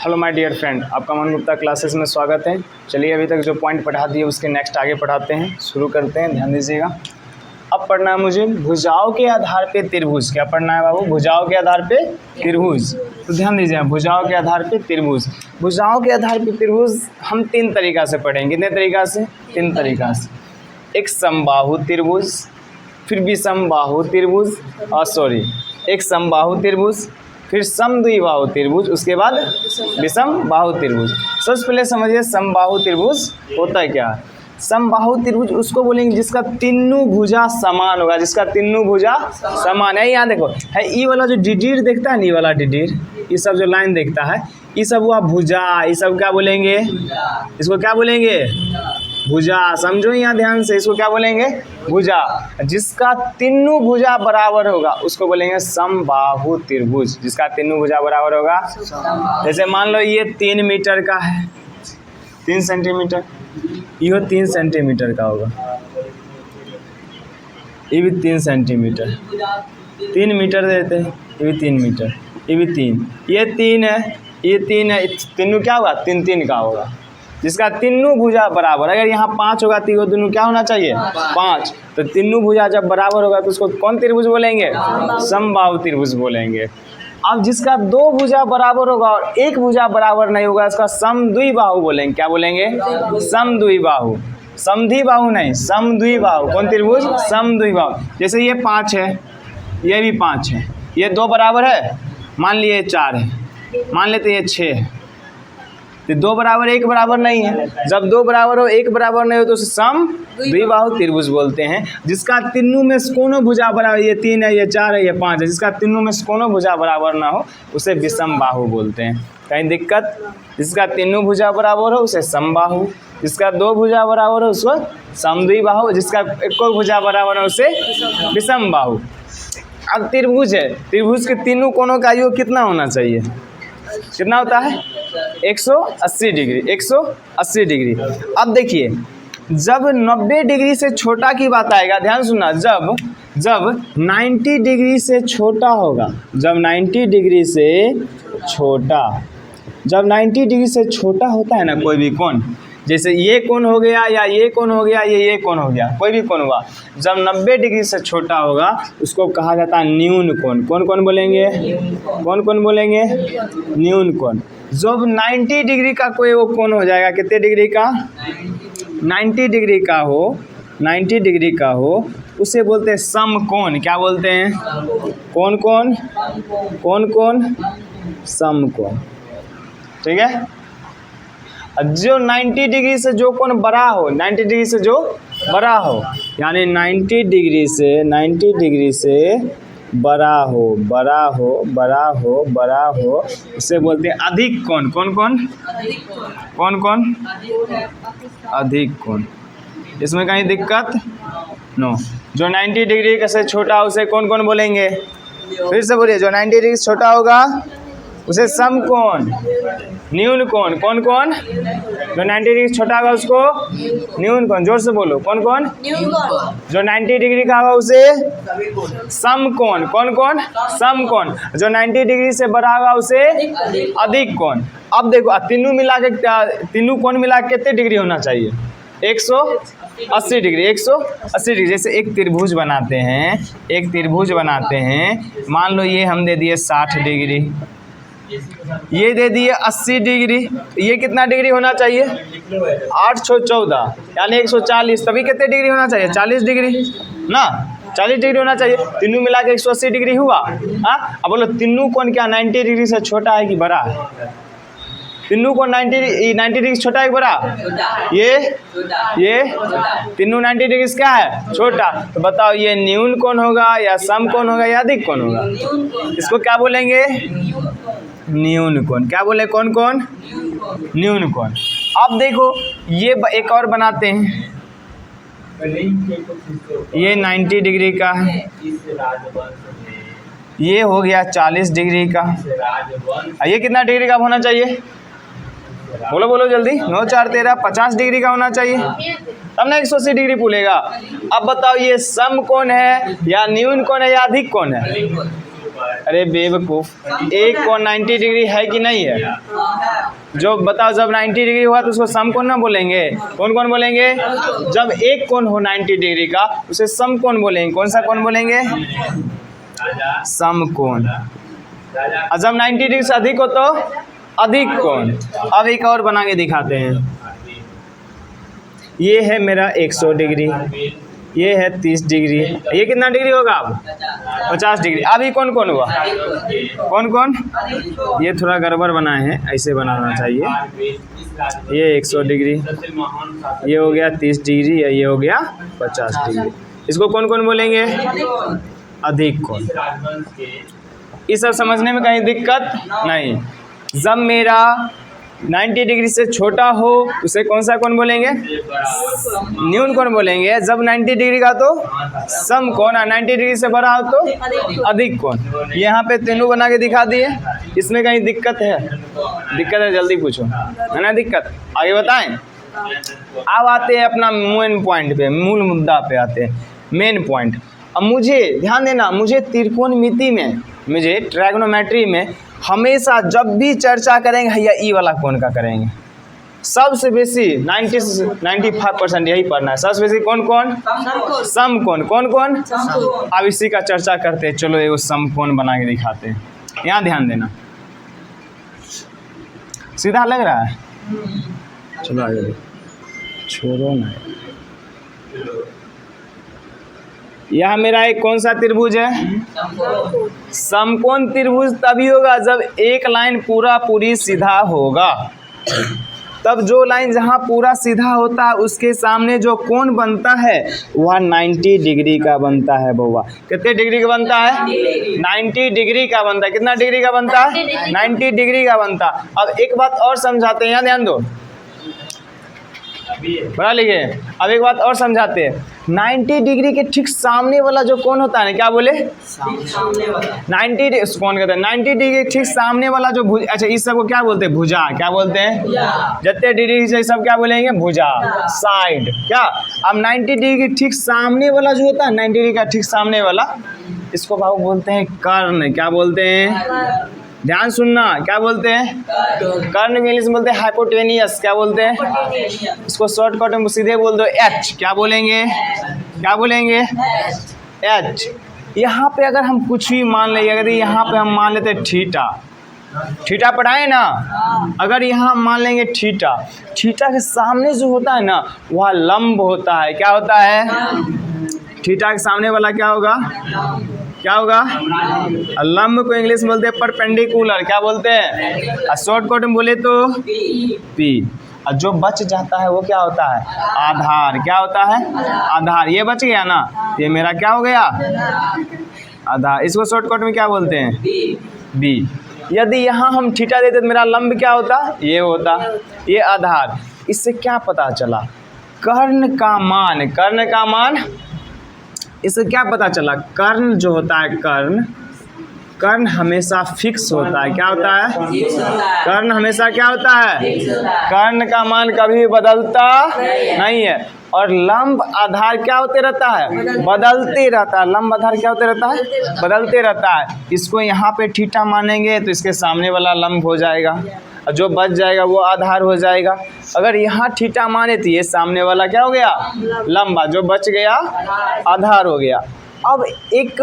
Hello my dear friend, आपका Aman Gupta classes में स्वागत है। चलिए अभी तक जो पॉइंट पढ़ा दिए उसके नेक्स्ट आगे पढ़ाते हैं, शुरू करते हैं। ध्यान दीजिएगा। अब पढ़ना है मुझे भुजाओं के आधार पे त्रिभुज। क्या पढ़ना है बाबू? भुजाओं के आधार पे त्रिभुज। तो ध्यान दीजिए, भुजाओं के आधार पे त्रिभुज। भुजाओं के आधार पे त्रिभुज हम 3 तरीका से पढ़ेंगे। कितने तरीका से? 3 तरीका से। एक समबाहु त्रिभुज, फिर विषमबाहु त्रिभुज, एक समबाहु त्रिभुज, फिर समद्विबाहु त्रिभुज, उसके बाद विषमबाहु त्रिभुज। सबसे पहले समझिए समबाहु त्रिभुज होता है क्या। समबाहु त्रिभुज उसको बोलेंगे जिसका तीनों भुजा समान होगा, जिसका तीनों भुजा समान है। यहाँ देखो है ई वाला जो डिडीर देखता है ना, ई वाला डिडीर, ये सब जो लाइन देखता है, ये सब हुआ भुजा। ये सब क्या बोलेंगे? इसको क्या बोलेंगे? भुजा। समझो यहाँ ध्यान से, इसको क्या बोलेंगे? भुजा। जिसका तीनों भुजा बराबर होगा उसको बोलेंगे समबाहु त्रिभुज। जिसका तीनों भुजा बराबर होगा, जैसे मान लो ये 3 मीटर का है, 3 सेंटीमीटर, ये 3 सेंटीमीटर का होगा, ये भी 3 सेंटीमीटर, 3 मीटर देते हैं, ये भी 3 मीटर, ये भी 3, ये 3 है, ये 3 है, तीनों क्या होगा? 3-3 का होगा। जिसका तीनों भुजा बराबर, अगर यहाँ 5 होगा तो ये दोनों क्या होना चाहिए? 5। तो तीनों भुजा जब बराबर होगा तो उसको कौन त्रिभुज बोलेंगे? समबाहु त्रिभुज बोलेंगे। अब जिसका 2 भुजा बराबर होगा और 1 भुजा बराबर नहीं होगा, इसका समद्विबाहु बोलेंगे। क्या बोलेंगे? समद्विबाहु। समद्विबाहु नहीं, समद्विबाहु। कौन त्रिभुज? समद्विबाहु। जैसे ये 5 है, ये भी 5 है, ये 2 बराबर है, मान लिए 4 है, मान लेते ये 6 है, तो 2 बराबर 1 बराबर नहीं है। जब 2 बराबर हो 1 बराबर नहीं हो तो समद्विबाहु त्रिभुज बोलते हैं। जिसका तीनों में कोनो भुजा बराबर, ये 3 है, ये 4 है, ये 5 है, जिसका तीनों में कोनो भुजा बराबर ना हो उसे विषमबाहु बोलते हैं। कहीं दिक्कत? जिसका तीनों भुजा बराबर हो उसे समबाहु, जिसका 2 भुजा बराबर हो उसको समद्विबाहु, जिसका 1 भुजा बराबर हो उसे विषमबाहु। अब त्रिभुज है, त्रिभुज के तीनों कोनों का योग कितना होना चाहिए? कितना होता है? 180 डिग्री। 180 डिग्री। अब देखिए, जब 90 डिग्री से छोटा की बात आएगा, ध्यान सुनना, जब 90 डिग्री से छोटा होगा, जब 90 डिग्री से छोटा, जब 90 डिग्री से छोटा होता है ना कोई भी कोण, जैसे ये कोण हो गया या ये कोण हो गया, ये कोण हो गया, कोई भी कोण हुआ, जब 90 डिग्री से छोटा होगा उसको कहा जाता है न्यून कोण। कौन बोलेंगे? कौन बोलेंगे? न्यून कोण। जब 90 डिग्री का कोई वो कोण हो जाएगा, कितने डिग्री का? 90 डिग्री का हो, 90 डिग्री का हो, उसे बोलते हैं समकोण। क्या बोलते हैं? कौन? समकोण। ठीक है। जो 90 डिग्री से जो कोण बड़ा हो, 90 डिग्री से जो बड़ा हो, यानी 90 डिग्री से बड़ा हो, उसे बोलते हैं अधिक कोण। कौन? अधिक कोण। इसमें कहीं दिक्कत? नो। जो 90 डिग्री से छोटा हो उसे कौन बोलेंगे? फिर से बोलिए, जो 90 डिग्री से छोटा होगा उसे समकोण। न्यून कोण। कौन? जो 90 डिग्री से छोटा होगा उसको न्यून कोण। जोर से बोलो, कौन? जो 90 डिग्री का होगा उसे समकोण। कौन? समकोण। जो 90 डिग्री से बड़ा होगा उसे अधिक कोण। अब देखो, तीनों कोण मिला के कितने डिग्री होना चाहिए? 180 डिग्री। 180 डिग्री। जैसे एक त्रिभुज बनाते हैं, मान लो ये हम दे दिए 60 डिग्री, ये दे दिए 80 डिग्री, ये कितना डिग्री होना चाहिए? 8 × 14 यानी 140। तभी कितने डिग्री होना चाहिए? 40 डिग्री ना, 40 डिग्री होना चाहिए। तीनों मिला के 180 डिग्री हुआ। हाँ, अब बोलो तीनों कोण क्या 90 डिग्री से छोटा है कि बड़ा है? तीनों कोण 90 डिग्री से छोटा है कि बड़ा? ये तीनों 90 डिग्री से क्या है? छोटा। तो बताओ ये न्यून कोण होगा या समकोण होगा या अधिक कोण होगा? इसको क्या बोलेंगे? न्यून कोण। क्या बोले? कौन? न्यून कोण। अब देखो ये एक और बनाते हैं, ये 90 डिग्री का है, ये हो गया 40 डिग्री का, ये कितना डिग्री का होना चाहिए? बोलो जल्दी। 9 4 13 50 डिग्री का होना चाहिए, तब ना 180 डिग्री बोलेगा। अब बताओ ये समकोण है या न्यून कोण है या अधिक कोण है? अरे बेवकूफ़, एक कोण 90 डिग्री है कि नहीं है? जो बताओ, जब 90 डिग्री हुआ तो उसको समकोण ना बोलेंगे? कौन कौन बोलेंगे? जब एक कोण हो 90 डिग्री का उसे समकोण बोलेंगे। कौन सा कोण बोलेंगे? समकोण। और जब 90 डिग्री से अधिक हो तो अधिक कोण। अब एक और बना के दिखाते हैं। ये है मेरा 100 डिग्री, ये है 30 डिग्री, ये कितना डिग्री होगा अब? 50 डिग्री। अभी कौन कौन हुआ? कौन कौन? ये थोड़ा गड़बड़ बनाए हैं, ऐसे बनाना चाहिए। ये 100 डिग्री, ये हो गया 30 डिग्री, ये हो गया 50 डिग्री। इसको कौन कौन बोलेंगे? अधिक कोण। ये सब समझने में कहीं दिक्कत नहीं। जब मेरा 90 डिग्री से छोटा हो उसे कौन सा कोण बोलेंगे? न्यून कोण बोलेंगे। जब 90 डिग्री का तो समकोण, और 90 डिग्री से बड़ा हो तो अधिक कोण। यहाँ पे तीनों बना के दिखा दिए। इसमें कहीं दिक्कत है? दिक्कत है, जल्दी पूछो, है ना दिक्कत? आगे बताएं। अब आते हैं अपना मेन पॉइंट पे, मूल मुद्दा पे आते हैं, मेन पॉइंट। अब मुझे ध्यान देना, मुझे त्रिकोणमिति में, मुझे ट्रायगोनोमेट्री में हमेशा जब भी चर्चा करेंगे भैया ई वाला कोण का करेंगे। सबसे बेसी 95% यही पढ़ना है। सबसे बेसी कौन कौन? समकोण। कौन कौन? अब इसी का चर्चा करते हैं। चलो एगो समकोण बना के दिखाते हैं। यहाँ ध्यान देना, सीधा लग रहा है? चलो आगे, छोड़ो ना। यह मेरा एक कौन सा त्रिभुज है? समकोण त्रिभुज तभी होगा जब एक लाइन पूरा पूरी सीधा होगा। तब जो लाइन जहाँ पूरा सीधा होता है उसके सामने जो कोण बनता है वह 90 डिग्री का बनता है। बउआ कितने डिग्री का बनता है? 90 डिग्री का बनता है। कितना डिग्री का बनता है? 90 डिग्री का बनता। अब एक बात और समझाते हैं, यहाँ ध्यान दो, बड़ा लिखे। अब एक बात और समझाते हैं। 90 डिग्री के ठीक सामने वाला जो कोण होता है ना, क्या बोले? 90 कौन कहते हैं? 90 डिग्री ठीक सामने वाला जो भुजा, अच्छा इस सब को क्या बोलते हैं? भुजा। क्या बोलते हैं? जितने डिग्री से सब क्या बोलेंगे? भुजा, साइड। क्या? अब 90 डिग्री के ठीक सामने वाला जो होता है, 90 डिग्री का ठीक सामने वाला, इसको बाबू बोलते हैं कर्ण। क्या बोलते हैं? ध्यान सुनना, क्या बोलते हैं? कर्ण में इंग्लिश में बोलते हैं हाइपोटेनियस। क्या बोलते हैं? इसको शॉर्टकट में सीधे बोल दो एच। क्या बोलेंगे? क्या बोलेंगे? एच। यहाँ पे अगर हम कुछ भी मान लेंगे, अगर यहाँ पे हम मान लेते थीटा, थीटा पढ़ाए ना, अगर यहाँ मान लेंगे थीटा, थीटा के सामने जो होता है ना वह लंब होता है। क्या होता है? थीटा के सामने वाला क्या होगा? क्या होगा? लंब को इंग्लिश में बोलते हैं परपेंडिकुलर। क्या बोलते हैं? शॉर्टकट में बोले तो पी। और जो बच जाता है वो क्या होता है? आधार। क्या होता है? आधार। ये बच गया ना, ये मेरा क्या हो गया? आधार। इसको शॉर्टकट में क्या बोलते हैं? बी। यदि यहाँ हम थीटा देते तो मेरा लंब क्या होता? ये होता, ये आधार। इससे क्या पता चला? कर्ण का मान, कर्ण का मान, इससे क्या पता चला? कर्ण जो होता है, कर्ण, कर्ण हमेशा फिक्स होता है। क्या होता है? कर्ण हमेशा क्या होता है? कर्ण का मान कभी बदलता नहीं है। और लंब आधार क्या होते रहता है? बदलते रहता है। लंब आधार क्या होते रहता है? बदलते रहता है। इसको यहाँ पे थीटा मानेंगे तो इसके सामने वाला लंब हो जाएगा, और जो बच जाएगा वो आधार हो जाएगा। अगर यहाँ थीटा माने तो ये सामने वाला क्या हो गया? लंबा, जो बच गया आधार हो गया। अब एक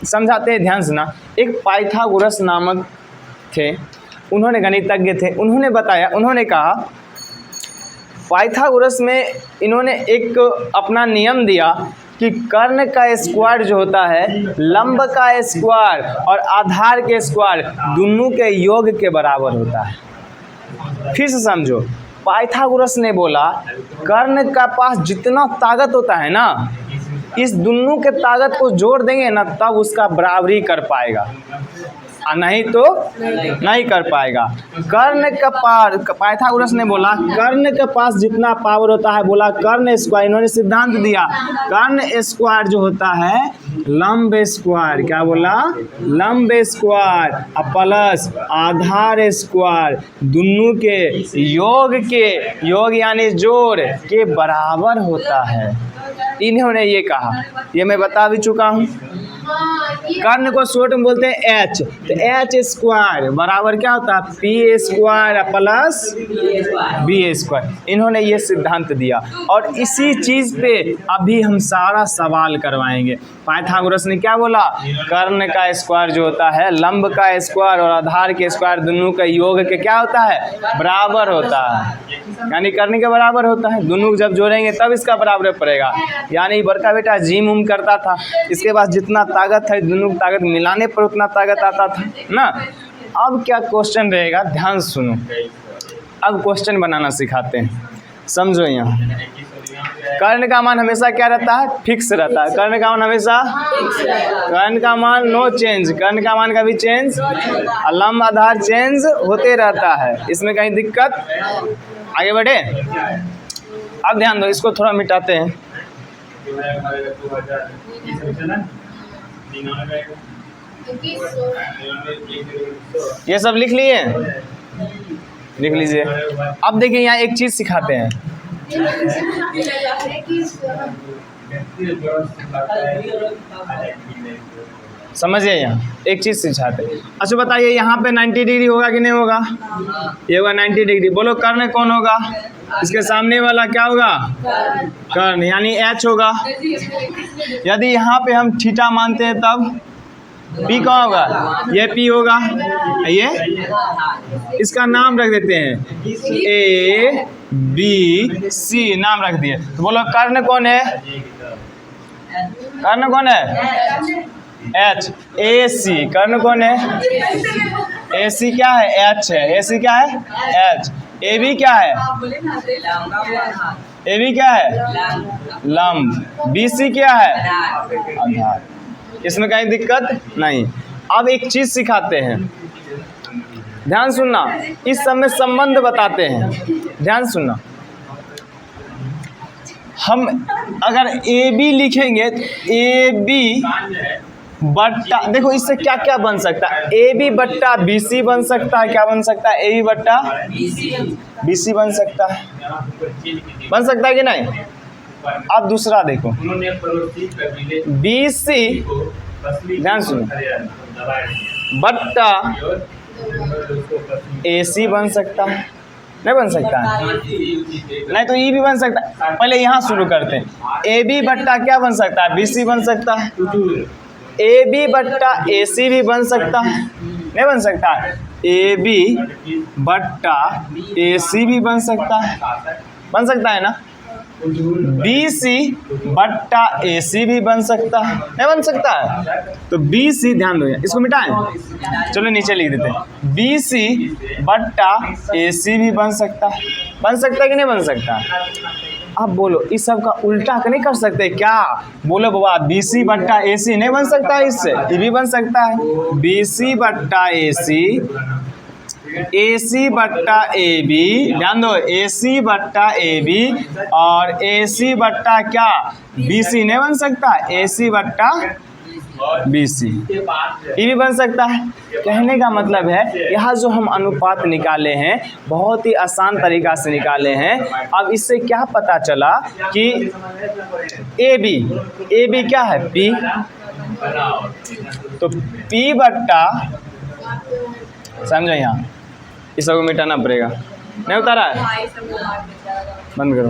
समझाते हैं, ध्यान सुना। एक पाइथागोरस नामक थे, उन्होंने गणितज्ञ थे, उन्होंने बताया, उन्होंने कहा पाइथागोरस में इन्होंने एक अपना नियम दिया कि कर्ण का स्क्वायर जो होता है लंब का स्क्वायर और आधार के स्क्वायर दोनों के योग के बराबर होता है। फिर से समझो, पाइथागोरस ने बोला कर्ण का पास जितना ताकत होता है ना, इस दोनों के ताकत को जोड़ देंगे ना तब उसका बराबरी कर पाएगा, और नहीं तो नहीं कर पाएगा। कर्ण का पार, पाइथागोरस ने बोला कर्ण के पास जितना पावर होता है, बोला कर्ण स्क्वायर, इन्होंने सिद्धांत दिया कर्ण स्क्वायर जो होता है लंब स्क्वायर। क्या बोला? लंब स्क्वायर प्लस आधार स्क्वायर दोनों के योग यानी जोड़ के बराबर होता है। इन्होंने ये कहा, ये मैं बता भी चुका हूँ। कर्ण को शॉर्ट में बोलते हैं एच, तो एच स्क्वायर बराबर क्या होता है p square plus b square. इन्होंने ये सिद्धांत दिया और इसी चीज पे अभी हम सारा सवाल करवाएंगे। पाइथागोरस ने क्या बोला, कर्ण का स्क्वायर जो होता है लंब का स्क्वायर और आधार के स्क्वायर दोनों का योग के क्या होता है बराबर होता है, यानी कर्ण के बराबर होता है। दोनों जब जोड़ेंगे तब इसका बराबर पड़ेगा। यानी बड़का बेटा जिम उम करता था, इसके पास जितना ताकत है दोनों की ताकत मिलाने पर उतना ताकत आता था ना। अब क्या क्वेश्चन रहेगा, ध्यान सुनो, अब क्वेश्चन बनाना सिखाते हैं, समझो। यहाँ कर्ण का मान हमेशा क्या रहता है, फिक्स रहता है। कर्ण का मान हमेशा, कर्ण का मान नो चेंज, कर्ण का मान कभी चेंज, लंब आधार चेंज होते रहता है, इसमें कहीं दिक्कत। आगे बढ़े, अब ध्यान दो, इसको थोड़ा मिटाते हैं। ये सब लिख लिए, लिख लीजिए। अब देखिए यहाँ एक चीज सिखाते हैं, समझिए। यहाँ एक चीज सिखाते हैं। अच्छा बताइए यहाँ पे 90 डिग्री होगा कि नहीं होगा, ये होगा 90 डिग्री। बोलो कर्ण कौन होगा, इसके सामने वाला क्या होगा कर्ण, यानी एच होगा। यदि यहाँ पे हम थीटा मानते हैं तब पी कहाँ होगा, ये पी होगा। ये इसका नाम रख देते हैं ए बी सी, नाम रख दिए। तो बोलो कर्ण कौन है, कर्ण कौन है एच, ए सी। कर्ण कौन है, ए सी क्या है एच है, ए सी क्या है एच। ए बी क्या है, ए बी क्या है लंब, बी सी क्या है आधार। इसमें कहीं दिक्कत नहीं। अब एक चीज सिखाते हैं, ध्यान सुनना, इस सब में संबंध बताते हैं, ध्यान सुनना। हम अगर ए बी लिखेंगे, ए बी बट्टा, देखो इससे क्या क्या बन सकता है, ए बी बट्टा बी सी बन सकता है। क्या बन सकता है, ए बी बट्टा बी सी बन सकता है, बन सकता है कि नहीं। अब दूसरा देखो, बी सी, ध्यान सुनो, बट्टा ए सी बन सकता है, नहीं बन सकता है, नहीं तो ई भी बन सकता है। पहले यहाँ शुरू करते हैं, ए बी बट्टा क्या बन सकता है, बी सी बन सकता है। ए बी बट्टा ए सी भी बन सकता है, नहीं बन सकता है। ए बी बट्टा ए सी भी बन सकता है ना। बी सी बट्टा ए सी भी बन सकता है, नहीं बन सकता है। तो बी सी, ध्यान दो, इसको मिटाएं, चलो नीचे लिख देते हैं। बी सी बट्टा ए सी भी बन सकता है कि नहीं बन सकता। अब बोलो इस सब का उल्टा नहीं कर सकते क्या, बोलो बाबा बी सी बट्टा ए सी नहीं बन सकता है, इससे ये भी बन सकता है। बी सी बट्टा ए सी, ए सी बट्टा ए बी, ध्यान दो, ए सी बट्टा ए बी और ए सी बट्टा क्या बी सी नहीं बन सकता, ए सी बट्टा बी सी ये भी बन सकता है। कहने का मतलब है यहाँ जो हम अनुपात निकाले हैं बहुत ही आसान तरीका से निकाले हैं। अब इससे क्या पता चला कि ए बी क्या है पी, तो पी बट्टा, समझो यहाँ इस सबको मिटाना पड़ेगा, नहीं उतारा है, बंद करो।